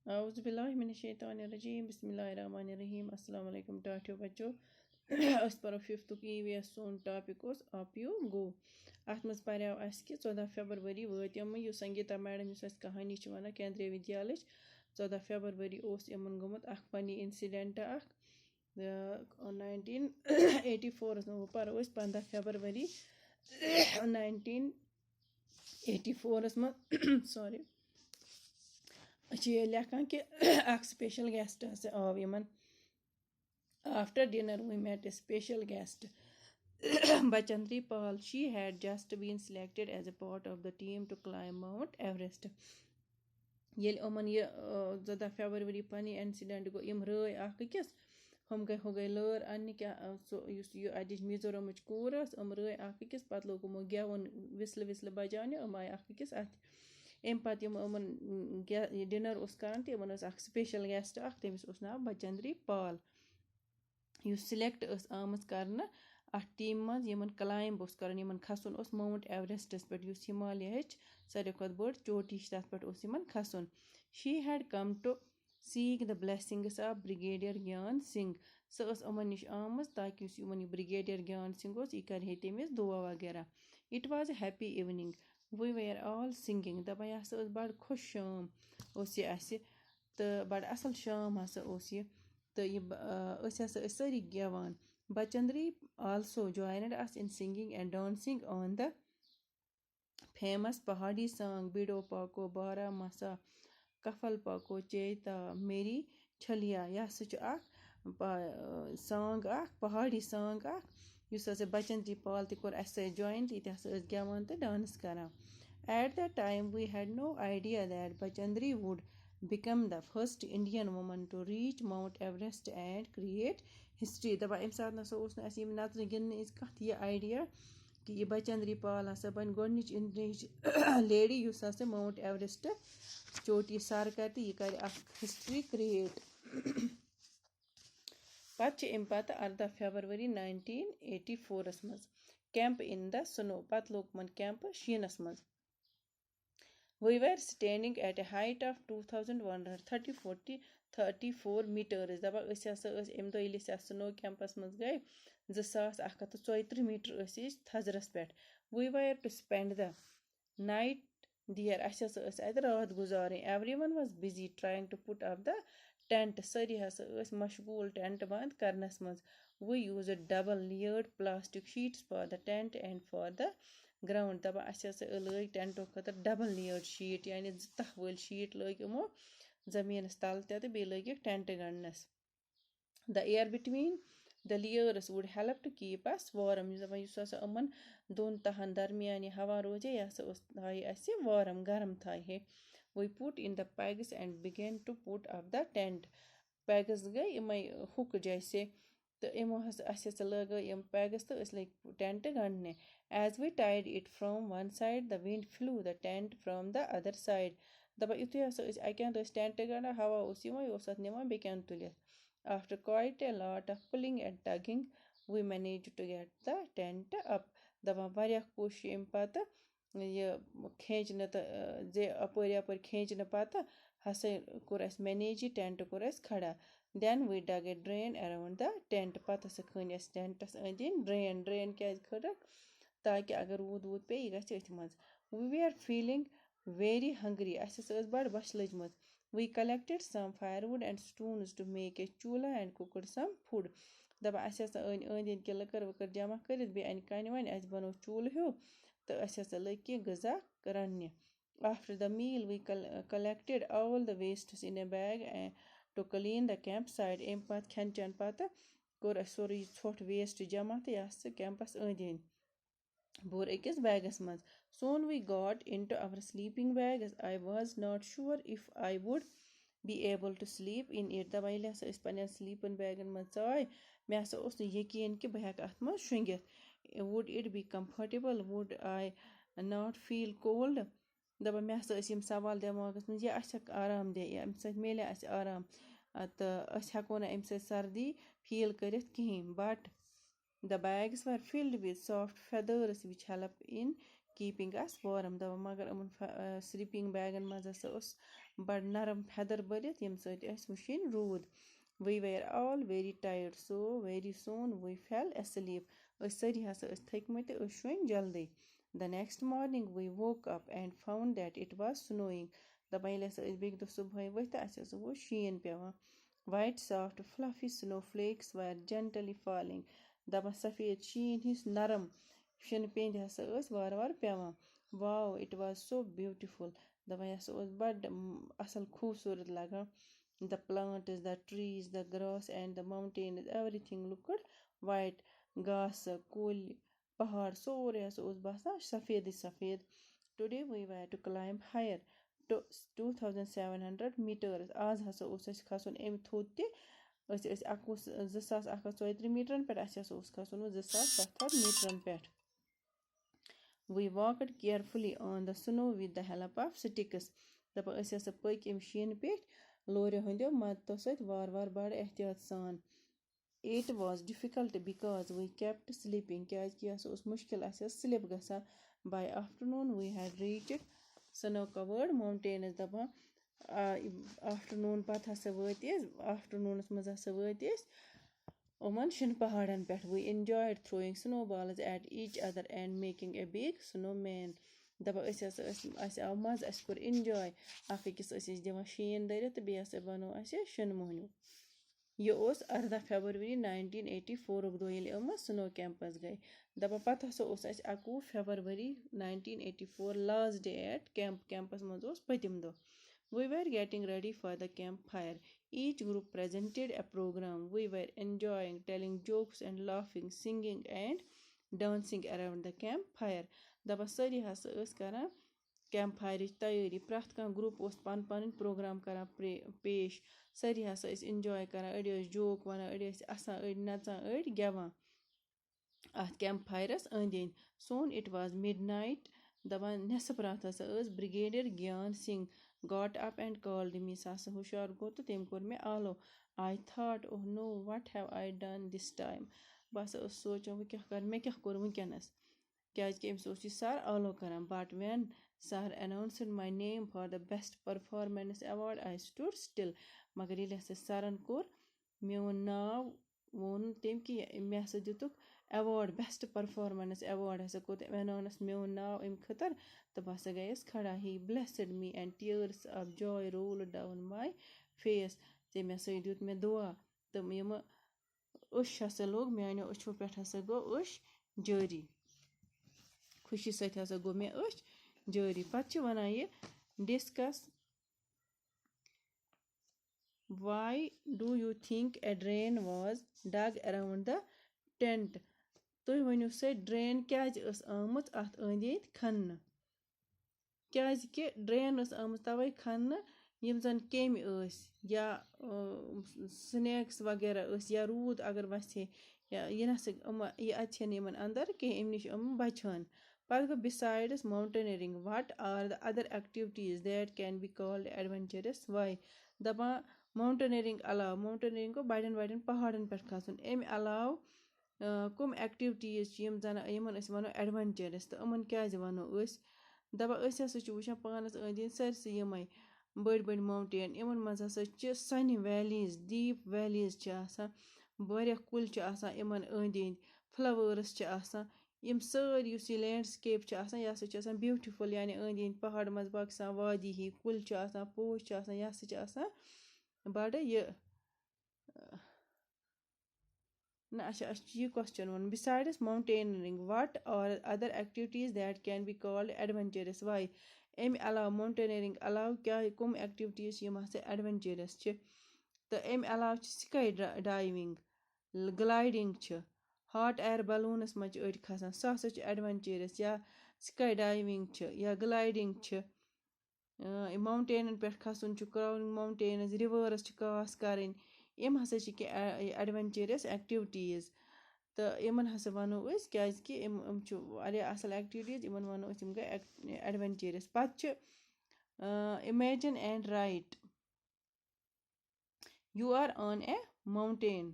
औज़ुबिल्लाहिमिनश्शैतानिर्रजीम बिस्मिल्लाहिर्रहमानिर्रहीम अस्सलाम वालेकुम टाठियो बच्चों अस परो फिफ्तुक ईवीएस सोन टॉपिक ओस अप यू गो अत मज पर्याव अस कि 14 फरवरी वत यम यु संगीता मैडम युस अस कहानी छ वना केंद्रीय विद्यालय 14 फरवरी ओस यमन गोमुत अख फनी इंसिडेंट अख 1984 वो परो 15 फरवरी 1984 में सॉरी लेखान कि स्पेशल गेस्ट आव यमन after dinner we met a special guest Bachandri Pal. She had just been selected as a part of the team to climb Mount Everest. Yel oman ye 14 February pani incident go im röy akh kis हम गए हो गए लर अन्य क्या सो यह अज मिजोरम कूर रöy akh kis pat log mo गेवन विसल विसल बजाने आय akh kis अत एम पत यमन डिनर उस करान तो यमन स्पेशल गेस्ट तमिस उस नाव बचंद्री पाल युस सिलेक्ट आमज करना अत टीम मज यमन क्लाइंब उस करन यमन खसन उस माउंट एवरेस्टस पे युस हिमालय सारे खुद बड़ चोटी तथ पे उस यमन खसन she had come to seek the blessings of brigadier Gyan Singh so Yemen निश आमज ताकि यमन ब्रिगेडियर ज्ञान सिंह यह कर तमिस दुआ वगैरह it was a happy evening we were all singing दपान यह बड़ खुश शाम उस यह तो बड़ असल शाम हसा उस यह तो यह सारी गेवान Bachandri also joined us in singing and dancing on the famous Pahadi song Bido Pako Bara Masa Kafal Pako Cheita Meri Chaliya यह song Pahadi song yes Bachandri Pal te kor ase join it has gewan te dance karan at that time we had no idea that Bachandri would become the first Indian woman to reach Mount Everest and create history. दबा अम सात ना उस नजर गिन कत यह idea कि यह बचंद्री पाल हसा बन गोनिच इंडियन लेडी युस हसा माउंट एवरेस्ट चोटी सर कर तो यह कर हिस्ट्री क्रिएट पत अम पत 18 फरवरी 1984 मज कैंप इन द स्नो पत लोग मन कैंप शीनस मज We were standing at a height of 2134 meters. दबा अम दो स्नो कैंपस मज गए 2134 मीटर थजरस पे We were to spend the night there. अत रात गुजारें Everyone was busy trying to put up the tent. सारी मशगूल टेंट बंद करनस मज We used double layered plastic sheets for the tent and for the ground. दबा लग टेंटो खतर डबल लेयर्ड शीट यानी तह वल शीट लग यमो जमीनस तल ते बे लग टेंट गणनस the air between the layers would help to keep us warm दपान यमन दोन तहन दरमियान हवा रोजे यह थाय वार्म गर्म थाय We put in the pegs and began to put up the tent. Pegs गई इमे हुक जैसे तो यमो लग pegs तो लग tent गंढने As we tied it from one side, the wind flew the tent from the other side. दबा युतु अकन tent गंढा हवा यह निमान bacon तुलित After quite a lot of pulling and tugging, we managed to get the tent up. दबा वारिया कोशिश अम पत यह खेचन तो जे अपर खेचन पत हसा कोर मैनेज यह टेंट कोर खड़ा Then we dug a drain around the tent. पत हसा खन टेंटस अंदीन ड्रेन क्या खड़क ताकि अगर रूद वूद पे यह गछ मज We were feeling very hungry. बड़ बश लजमज We collected some firewood and stones to make a chula and cooked some food. दबा अंदीन के लकर वकर जमा कर बे अन कन वन बनो चूल हो तो लग कि गजा रन्ने After the meal we collected all the wastes in a bag to clean the campsite. अम पत खेन चन पत कोर सोरी छोट वेस्ट जमा तो यह कैंपस अंदीन बोर अकिस बैगस मज Soon we got into our sleeping bags. I was not sure if I would be able to sleep in it. दबा यह पन स्लीपन बैगन मज चाय मे यकीन कि बह अत मज शुंगित Would it be comfortable? Would I not feel cold? दबा मे सवाल दिमागस मज यह आराम दे अम मिले आराम तो हेको ना अम सर्दी फील कर कहें But the bags were filled with soft feathers which help in keeping us warm. دَپان مگر یِمن sleeping bagن منٛز ہسا اوس بَڑٕ نرم feather بٔرِتھ ییٚمہِ سۭتۍ اَسہِ وٕچھِنۍ روٗد. We were all very tired, so very soon we fell asleep. أسۍ سٲری ہسا ٲسۍ تھٔکمٕتۍ تہٕ أسۍ شۄنٛگۍ جلدی. The next morning we woke up and found that it was snowing. دَپان ییٚلہِ ہسا أسۍ بیٚکہِ دۄہ صبحٲے ؤتھۍ تہٕ اَسہِ ہسا اوس شیٖن پٮ۪وان. White soft fluffy snowflakes were gently falling. دَپان سفید شیٖن ہِش نرم شِنہٕ پیٚنٛدۍ ہسا ٲسۍ وارٕ وارٕ پٮ۪وان. Wow, it was so beautiful. دَپان یہِ ہسا اوس بَڑٕ اَصٕل خوٗبصوٗرت لگان. The plants, the trees, the grass and the mountains, everything looked white. گاسہٕ کُلۍ پہاڑ سورُے ہسا اوس باسان سفیدٕے سفید. Today we were to climb higher to 2700 meters. آز ہسا اوس اَسہِ کھسُن اَمہِ تھوٚد تہِ. أسۍ ٲسۍ 2134 میٖٹرن پٮ۪ٹھ. اَسہِ ہسا اوس کھسُن 2700 میٖٹرن پٮ۪ٹھ. We walked carefully on the snow with the help of sticks. دَپان أسۍ ہسا پٔکۍ اَمہِ شیٖنہٕ پٮ۪ٹھ لورِ ہٕنٛدیو مدتو سۭتۍ وارٕ وارٕ بڑٕ احتیاط سان. It was difficult because we kept sleeping. کیٛازِ کہِ یہِ ہسا اوس مُشکِل اَسہِ ٲس سِلِپ گژھان. By afternoon we had reached snow covered mountains. دَپان afternoon پتہٕ ہسا وٲتۍ أسۍ afternoonَس منٛز ہسا وٲتۍ أسۍ یِمن شِنہٕ پہاڑن پٮ۪ٹھ. We enjoyed throwing snowballs at each other and making a big snowman. دَپان أسۍ ہسا اَسہِ آو مزٕ اَسہِ کوٚر enjoy. اکھ أکِس ٲسۍ أسۍ دِوان شیٖن دٲرِتھ تہٕ بیٚیہِ ہسا بنوو اَسہِ شِنہٕ موٚہنیوٗ. یہِ اوس 18 فیبرؤری 1984 دۄہ ییٚلہِ یِم سنو کیمپس گٔے. دَپان پتہٕ ہسا اوس اَسہِ 21 February 1984 last day at camp. کیمپس منٛز اوس پٔتِم دۄہ. We were getting ready for the campfire. Each group presented a program. We were enjoying telling jokes and laughing, singing and dancing around the campfire. دَپان سٲری ہسا ٲسۍ کران کیمپ فایرٕچ تیٲری. پرٛٮ۪تھ کانٛہہ گرُپ اوس پَنُن پَنُن پروگرام کران پیش. سٲری ہسا ٲسۍ انجاے کران. أڑۍ ٲسۍ جوک وَنان, أڑۍ ٲسۍ اَسان, أڑۍ نَژان, أڑۍ گٮ۪وان اَتھ کیمپ فایرَس أنٛدۍ أنٛدۍ. Soon it was midnight. دَپان نٮ۪صف راتھ ہسا ٲس. Brigadier Gyan Singh got up and called me. سُہ ہسا ہُشار گوٚو تہٕ تٔمۍ کوٚر مےٚ آلو. I thought, oh no, what have I done this time? بہٕ ہسا ٲسٕس سونٛچان وۄنۍ کیٛاہ کَرٕ, مےٚ کیٛاہ کوٚر وٕنۍکٮ۪نَس, کیٛازِ کہِ أمِس اوس یہِ سَر آلو کران. But when sir announced my name for the best performance award, I stood still. مگر ییٚلہِ ہسا سرن کوٚر میون ناو ووٚن تٔمۍ کہِ مےٚ ہسا دِتُکھ ایواڈ بیسٹ پٔرفارمنس ایواڈ ہسا کوٚر تٔمۍ اٮ۪ناونس میون ناو اَمہِ خٲطرٕ تہٕ بہٕ ہسا گٔیَس کھڑا. He blessed me and tears of joy rolled down my face. تٔمۍ ہسا دیُت مےٚ دُعا تہٕ یِمہٕ أچھ ہسا لوٚگ میانیو أچھو پٮ۪ٹھ ہسا گوٚو أچھ جٲری. خوشی سۭتۍ ہسا گوٚو مےٚ أچھ جٲری. پتہٕ چھِ وَنان یہِ discuss why do you think a drain was dug around the tent? تُہۍ ؤنِو سا ڈرٛین کیٛازِ ٲس آمٕژ اَتھ أنٛدۍ أنٛدۍ کھننہٕ. کیٛازِ کہِ ڈرٛین ٲس آمٕژ تَوَے کھننہٕ یِم زَن کیٚمۍ ٲسۍ یا سٕنیکٕس وغیرہ ٲسۍ یا روٗد اگر وَسہِ ہے یا یہِ نَسا یہِ اَژِ ہے نہٕ یِمَن اَندَر کینٛہہ, اَمہِ نِش یِم بَچہٕ ہن. پَتہٕ گوٚو besides mountaineering, what are the other activities that can be called adventurous? Why? دَپان ماوُنٹینٔرِنٛگ علاوٕ, ماوُنٹینٔرِنٛگ گوٚو بَڑٮ۪ن بَڑٮ۪ن پہاڑن پٮ۪ٹھ کھسُن. اَمہِ علاوٕ کٕم ایکٹِوِٹیٖز چھِ یِم زَن یِمن أسۍ وَنو ایڈوَنچرس تہٕ یِمن کیٛازِ وَنو أسۍ. دَپان أسۍ ہسا چھِ وٕچھان پانَس أنٛدۍ أنٛدۍ سٲرسٕے یِمَے بٔڑۍ بٔڑۍ ماوُنٹین. یِمن منٛز ہسا چھِ سۄنہِ ویلیٖز, ڈیٖپ ویلیٖز چھِ آسان, واریاہ کُلۍ چھِ آسان یِمن أنٛدۍ أنٛدۍ, فٕلاوٲرٕس چھِ آسان. یِم سٲری یُس یہِ لینڈسکیپ چھِ آسان یہِ ہسا چھِ آسان بیوٗٹِفُل, یعنی أنٛدۍ أنٛدۍ پہاڑ منٛز باسان وادی ہی, کُلۍ چھِ آسان, پوش چھِ آسان, یہِ ہسا چھِ آسان بَڑٕ یہِ. نہ اچھا اَسہِ چھُ یہِ کوسچن وَنُن. besides mountaineering, what are other activities that can be called adventurous? Why? اَمہِ علاوٕ ماوُنٹینٔرِنٛگ علاوٕ کیٛاہ کٕم ایکٹِوِٹیٖز چھِ یِم ہسا ایڈوَنچرس چھِ. تہٕ اَمہِ علاوٕ چھِ سِکاے ڈایوِنٛگ, گلایڈِنٛگ چھِ, ہاٹ اِیر بَلوٗنَس منٛز چھِ أڑۍ کھسان, سُہ ہسا چھُ ایڈوَنچرس. یا سِکاے ڈایوِنٛگ چھِ یا گلایڈِنٛگ چھِ. ماوُنٹینن پٮ۪ٹھ کھسُن چھُ, کرٛاوِنٛگ ماوُنٹینٕز, رِوٲرٕس چھِ کراس کَرٕنۍ, یِم ہسا چھِ کینٛہہ ایڈوَنچرس ایکٹِوِٹیٖز. تہٕ یِمن ہسا وَنو أسۍ کیٛازِ کہِ یِم چھِ واریاہ اَصٕل ایکٹِوِٹیٖز, یِمن وَنو أسۍ یِم گٔے ایڈوَنچرس. پَتہٕ چھِ imagine and write. You are on a mountain.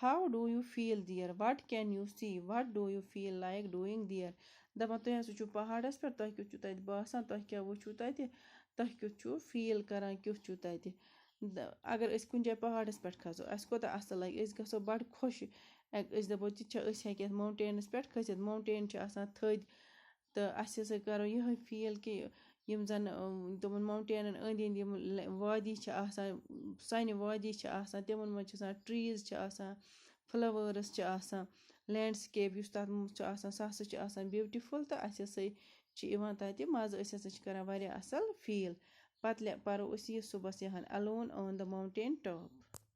How do you feel there? What can you see? What do you feel like doing there? دَپان تُہۍ ہسا چھُو پہاڑَس پٮ۪ٹھ تۄہہِ کیُتھ چھُ تَتہِ باسان تۄہہِ کیٛاہ وٕچھِو تَتہِ تۄہہِ کیُتھ چھُو فیٖل کران کیُتھ چھُو تَتہِ اگر أسۍ کُنہِ جایہِ پہاڑَس پٮ۪ٹھ کھسو اَسہِ کوتاہ اَصٕل لَگہِ أسۍ گژھو بَڑٕ خۄش أسۍ دَپو تہِ چھا أسۍ ہیٚکہِ یَتھ ماوُنٹینَس پٮ۪ٹھ کھٔسِتھ ماوُنٹین چھِ آسان تھٔدۍ تہٕ اَسہِ ہسا کَرو یِہوٚے فیٖل کہِ یِم زَن تِمَن ماوُنٹینَن أنٛدۍ أنٛدۍ یِم وادی چھِ آسان سانہِ وادی چھِ آسان تِمَن منٛز چھِ آسان ٹرٛیٖز چھِ آسان فٕلَوٲرٕس چھِ آسان لینٛڈسکیپ یُس تَتھ منٛز چھُ آسان سُہ ہسا چھُ آسان بیوٗٹِفُل تہٕ اَسہِ ہسا چھِ یِوان تَتہِ مَزٕ أسۍ ہسا چھِ کران واریاہ اَصٕل فیٖل پَتہٕ پَرو أسۍ یہِ صُبحس یِہَن اَلون آن دَ ماوُنٹین ٹاپ